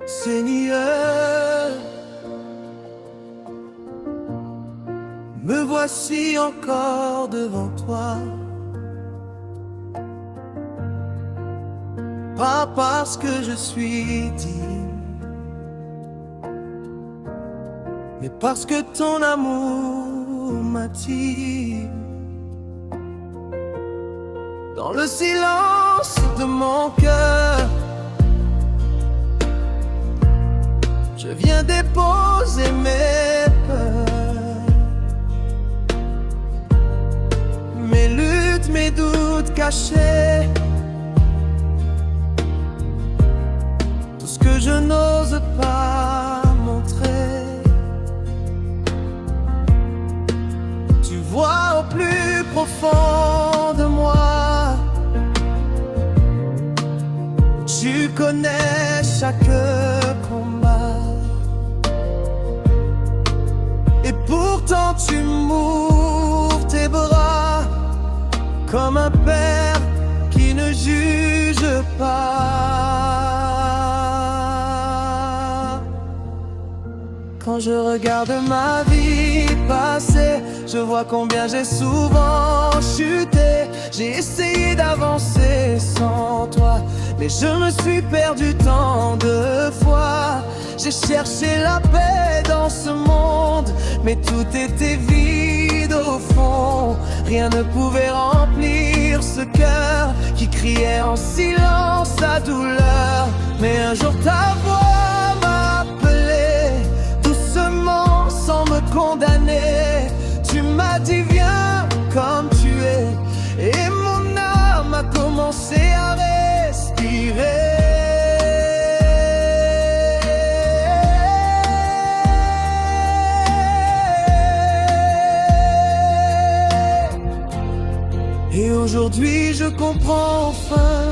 Seigneur, me voici encore devant toi. Pas parce que je suis digne, mais parce que ton amour m'attire. Dans le silence de mon cœur, je viens déposer mes peurs, mes luttes, mes doutes cachés, tout ce que je n'ose pas montrer. Tu vois au plus profond de moi, tu connais chaque combat. Et pourtant tu m'ouvres tes bras comme un père qui ne juge pas. Quand je regarde ma vie passer, je vois combien j'ai souvent chuté. J'ai essayé d'avancer sans toi, mais je me suis perdu tant de fois. J'ai cherché la paix dans ce monde, mais tout était vide au fond. Rien ne pouvait remplir ce cœur qui criait en silence sa douleur. Mais un jour ta voix m'a appelé, doucement sans me condamner. Tu m'as dit viens comme tu es, et mon âme a commencé à respirer. Et aujourd'hui je comprends enfin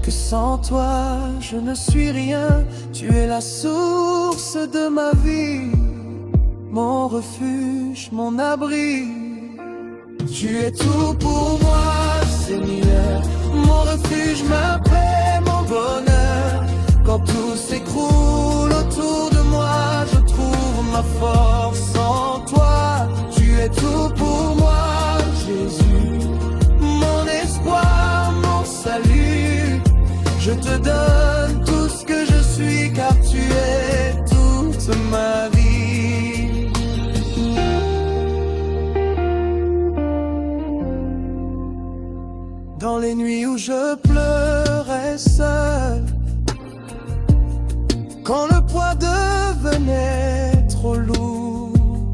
que sans toi je ne suis rien. Tu es la source de ma vie, mon refuge, mon abri. Tu es tout pour moi, Seigneur, mon refuge, ma paix, mon bonheur. Quand tout s'écroule autour de moi, je trouve ma force en toi. Tu es tout pour moi, Jésus, mon espoir, mon salut. Je te donne tout ce que je suis, car tu es toute ma vie. Dans les nuits où je pleurais seul, quand le poids devenait trop lourd,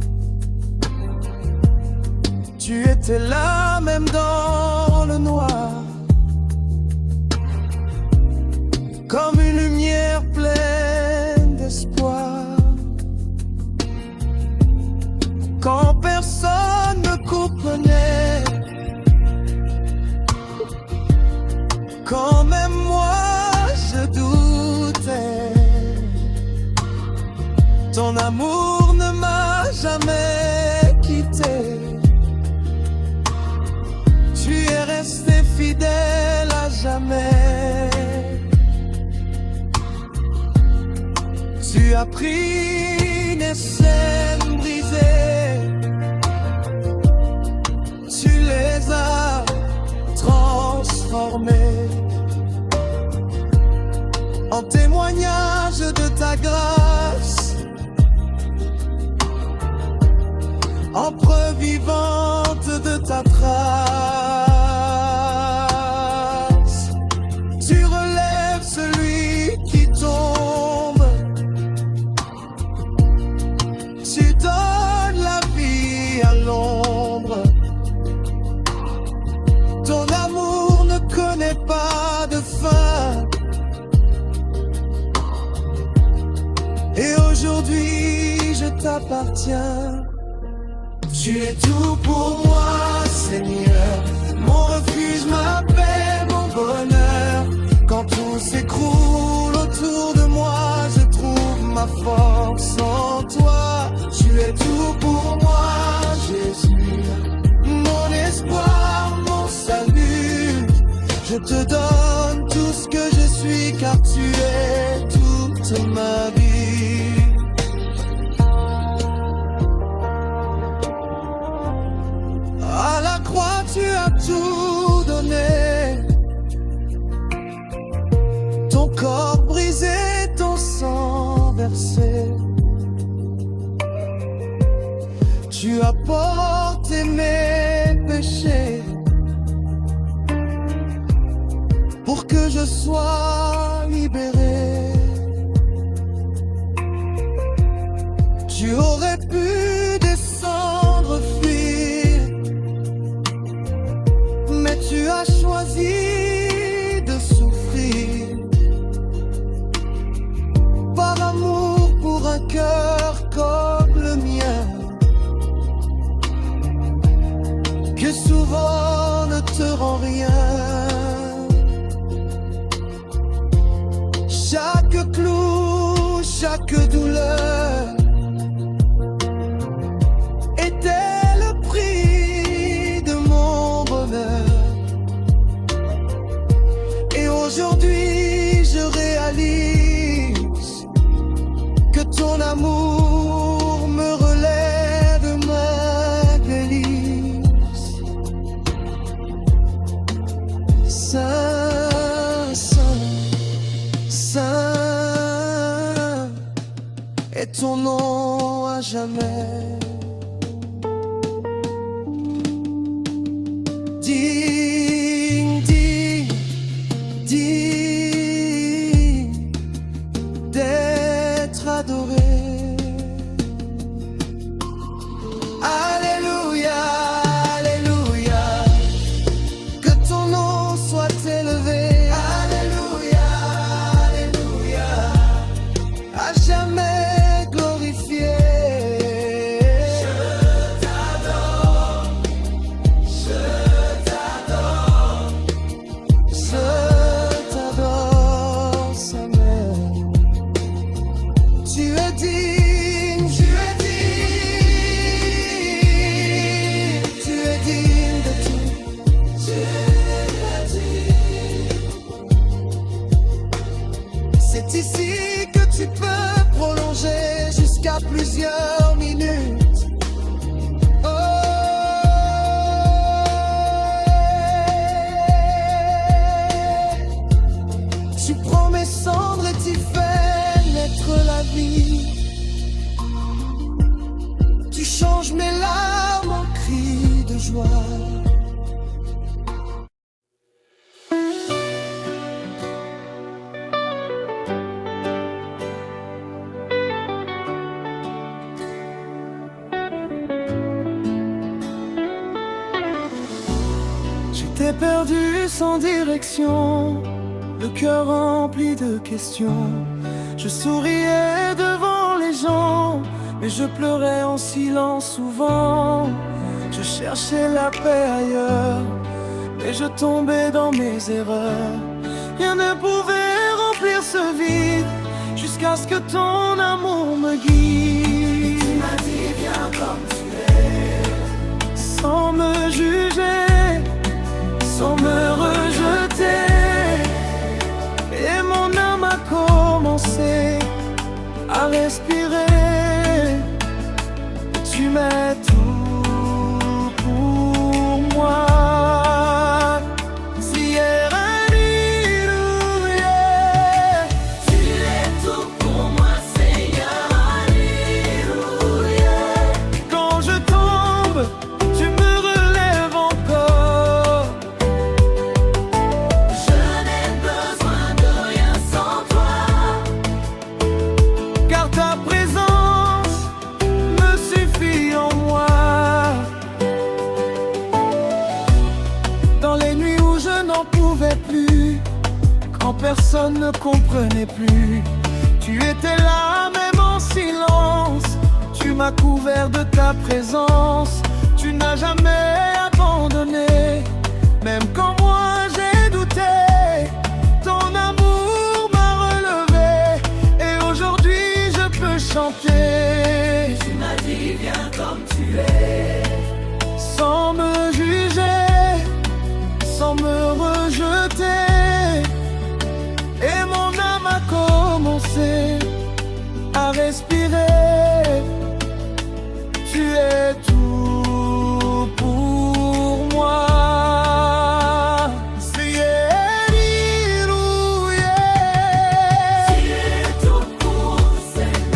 tu étais là même dans le noir, comme une lumière pleine d'espoir. Quand personne ne comprenait, quand même moi je doutais, ton amour ne m'a jamais quitté. Tu es resté fidèle à jamais. Tu as pris des scènes brisées, tu les as transformées en témoignage de ta grâce, en preuve vivante de ta trace. Tu relèves celui qui tombe, tu donnes la vie à l'ombre. Ton amour ne connaît pas de fin. Et aujourd'hui je t'appartiens. Tu es tout pour moi, Seigneur, mon refuge, ma paix, mon bonheur. Quand tout s'écroule autour de moi, je trouve ma force en toi. Tu es tout pour moi, Jésus, mon espoir, mon salut. Je te donne tout ce que je suis, car tu es toute bercé. Tu as porté mes péchés pour que je sois libéré. Tu aurais pu descendre, fuir, mais tu as choisi de souffrir par amour pour un cœur comme le mien, que souvent ne te rend rien. Chaque clou, chaque douleur était le prix de mon bonheur. Et aujourd'hui je réalise que ton amour me relève ma délice. Saint, Saint, Saint est ton nom à jamais. Digne, digne, digne d'être adoré. Alléluia, alléluia, que ton nom soit élevé. Alléluia, alléluia, à jamais glorifié. Je t'adore, je t'adore, je t'adore, Seigneur. Tu es digne, tu es digne, tu es digne de tout. Tu es digne. C'est ici que tu peux prolonger jusqu'à plusieurs minutes. Oh, tu prends mes cendres et tu fais naître la vie. Tu changes mes larmes en cris de joie. J'étais perdu sans direction, le cœur rempli de questions. Je souriais devant les gens, mais je pleurais en silence souvent. Je cherchais la paix ailleurs, mais je tombais dans mes erreurs. Rien ne pouvait remplir ce vide, jusqu'à ce que ton amour me guide. Tu m'as dit viens comme tu es, sans me juger, sans me rejeter. Et mon âme a commencé à respirer. Tu mets tout pour moi. Tu es tout pour moi, Seigneur. Alléluia. Quand je tombe, tu me relèves encore. Je n'ai besoin de rien sans toi, car ta présence me suffit en moi. Dans les nuits où je n'en pouvais plus, quand personne ne comprenait plus, tu étais là même en silence. Tu m'as couvert de ta présence. Tu n'as jamais abandonné, même quand moi j'ai douté. Ton amour m'a relevé, et aujourd'hui je peux chanter. Tu m'as dit viens comme tu es, sans me juger, sans me rejeter. Et mon âme a commencé à respirer. Tu es tout pour moi. C'est Alléluia. Tu es tout pour Seigneur.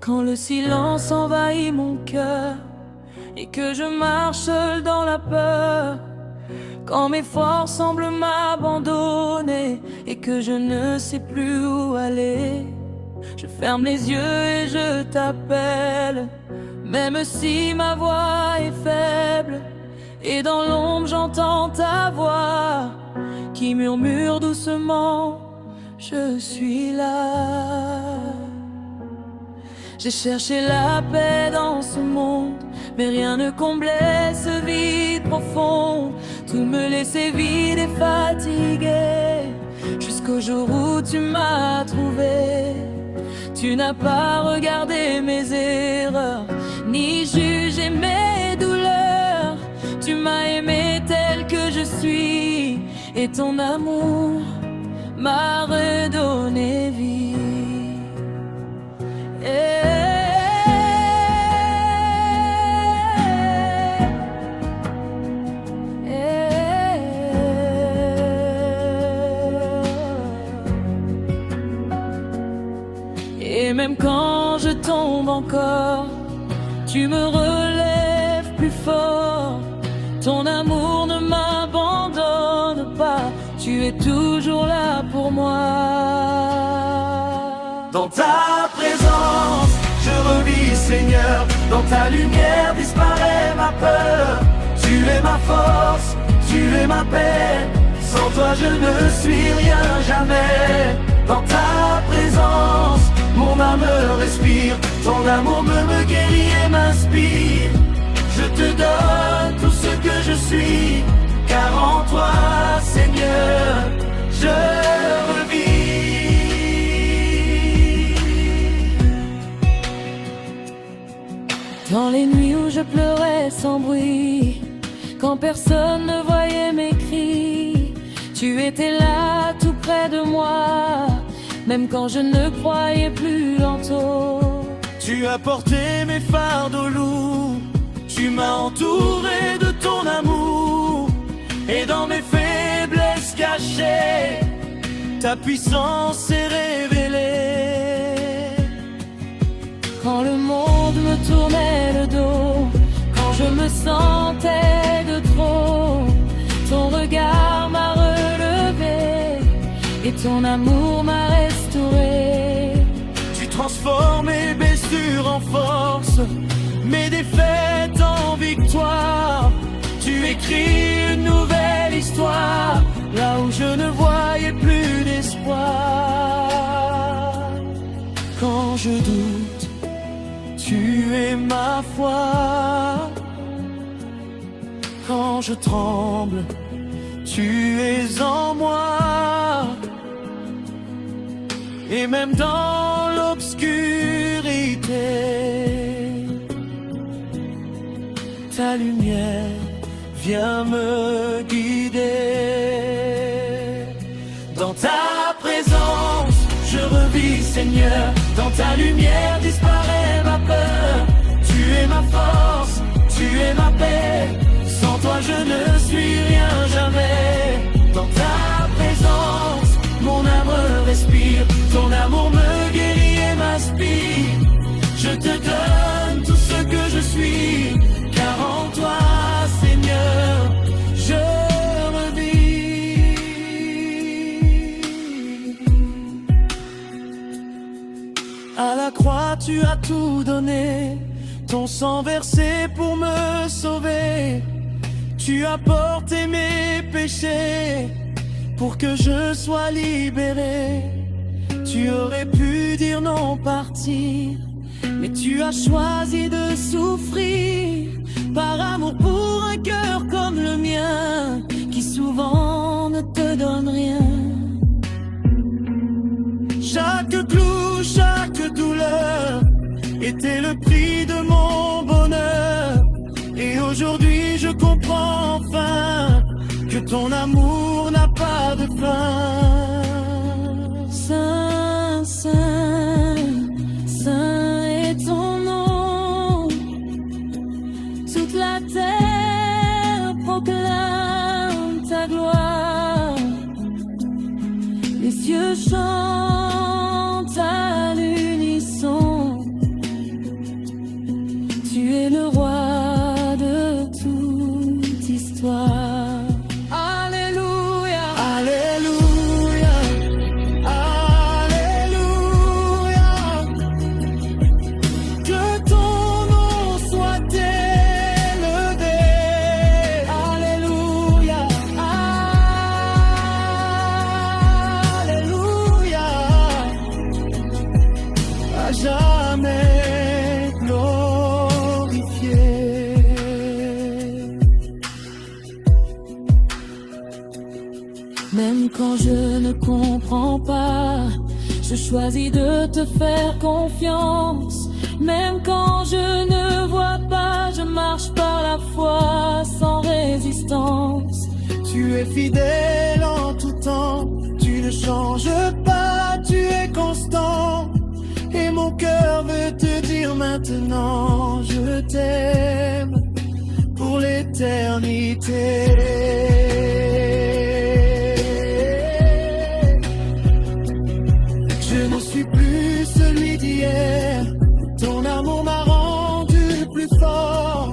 Quand le silence envahit mon cœur et que je marche seul dans la peur, quand mes forces semblent m'abandonner et que je ne sais plus où aller, je ferme les yeux et je t'appelle, même si ma voix est faible. Et dans l'ombre j'entends ta voix qui murmure doucement, je suis là. J'ai cherché la paix dans ce monde, mais rien ne comblait ce vide profond. Tout me laissait vide et fatigué, jusqu'au jour où tu m'as trouvé. Tu n'as pas regardé mes erreurs, ni jugé mes douleurs. Tu m'as aimé tel que je suis, et ton amour m'a redonné vie. Et même quand je tombe encore, tu me relèves plus fort. Ton amour ne m'abandonne pas, tu es toujours là pour moi. Dans ta présence, je revis, Seigneur. Dans ta lumière disparaît ma peur. Tu es ma force, tu es ma paix. Sans toi je ne suis rien, jamais. Dans ta présence, mon âme respire. Ton amour me guérit et m'inspire. Je te donne tout ce que je suis, car en toi, Seigneur, je revis. Dans les nuits où je pleurais sans bruit, quand personne ne voyait mes cris, tu étais là tout près de moi, même quand je ne croyais plus en toi. Tu as porté mes fardeaux lourds, tu m'as entouré de ton amour, et dans mes faiblesses cachées, ta puissance s'est révélée. Quand le monde me tournait le dos, quand je me sentais de trop, ton regard m'a relevé et ton amour m'a restauré. Tu transformes mes blessures en force, mes défaites en victoire. Tu écris une nouvelle histoire, là où je ne voyais plus d'espoir. Quand je doute, tu es ma foi. Quand je tremble, tu es en moi. Et même dans l'obscurité, ta lumière vient me guider. Dans ta présence, je revis, Seigneur. Dans ta lumière disparaît ma peur. Tu es ma force, tu es ma paix. Sans toi je ne suis rien, jamais. Dans ta présence, mon âme respire. Ton amour me guérit et m'inspire. Je te donne tout ce que je suis, car en toi, Seigneur, je revis. À la croix, tu as tout donné, ton sang versé pour me sauver. Tu as porté mes péchés pour que je sois libéré. Tu aurais pu dire non, partir, mais tu as choisi de souffrir par amour pour un cœur comme le mien, qui souvent ne te donne rien. Chaque clou, chaque douleur était le prix de mon bonheur. Et aujourd'hui je comprends enfin que ton amour n'a pas de fin. Saint, Saint, Saint est ton nom. Toute la terre proclame ta gloire. Les cieux chantent à l'unisson. Même quand je ne comprends pas, je choisis de te faire confiance. Même quand je ne vois pas, je marche par la foi sans résistance. Tu es fidèle en tout temps, tu ne changes pas, tu es constant. Et mon cœur veut te dire maintenant, je t'aime pour l'éternité. Je ne suis plus celui d'hier, ton amour m'a rendu plus fort.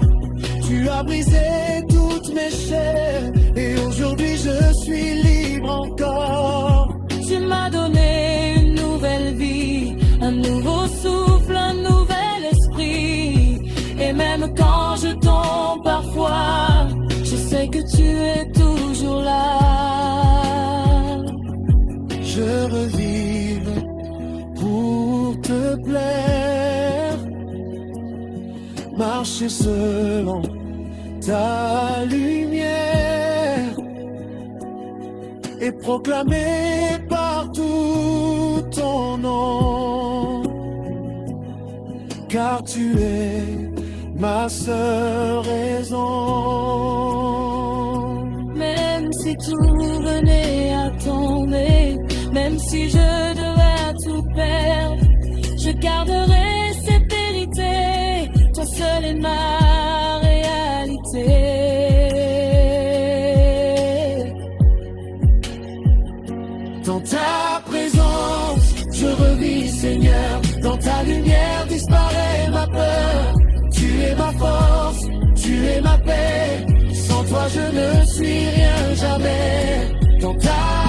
Tu as brisé toutes mes chaînes et aujourd'hui je suis libre encore. Tu m'as donné une nouvelle vie, un nouveau souffle, un nouvel esprit. Et même quand je tombe parfois, je sais que tu es toujours là. Je revive pour te plaire, marcher selon ta lumière et proclamer partout ton nom, car tu es ma seule raison. Même si tout venait à tomber, même si je devais tout perdre, je garderai cette vérité, toi seul est ma réalité. Dans ta présence, je revis, Seigneur. Dans ta lumière disparaît ma peur. Tu es ma force, tu es ma paix. Sans toi, je ne suis rien jamais. Dans ta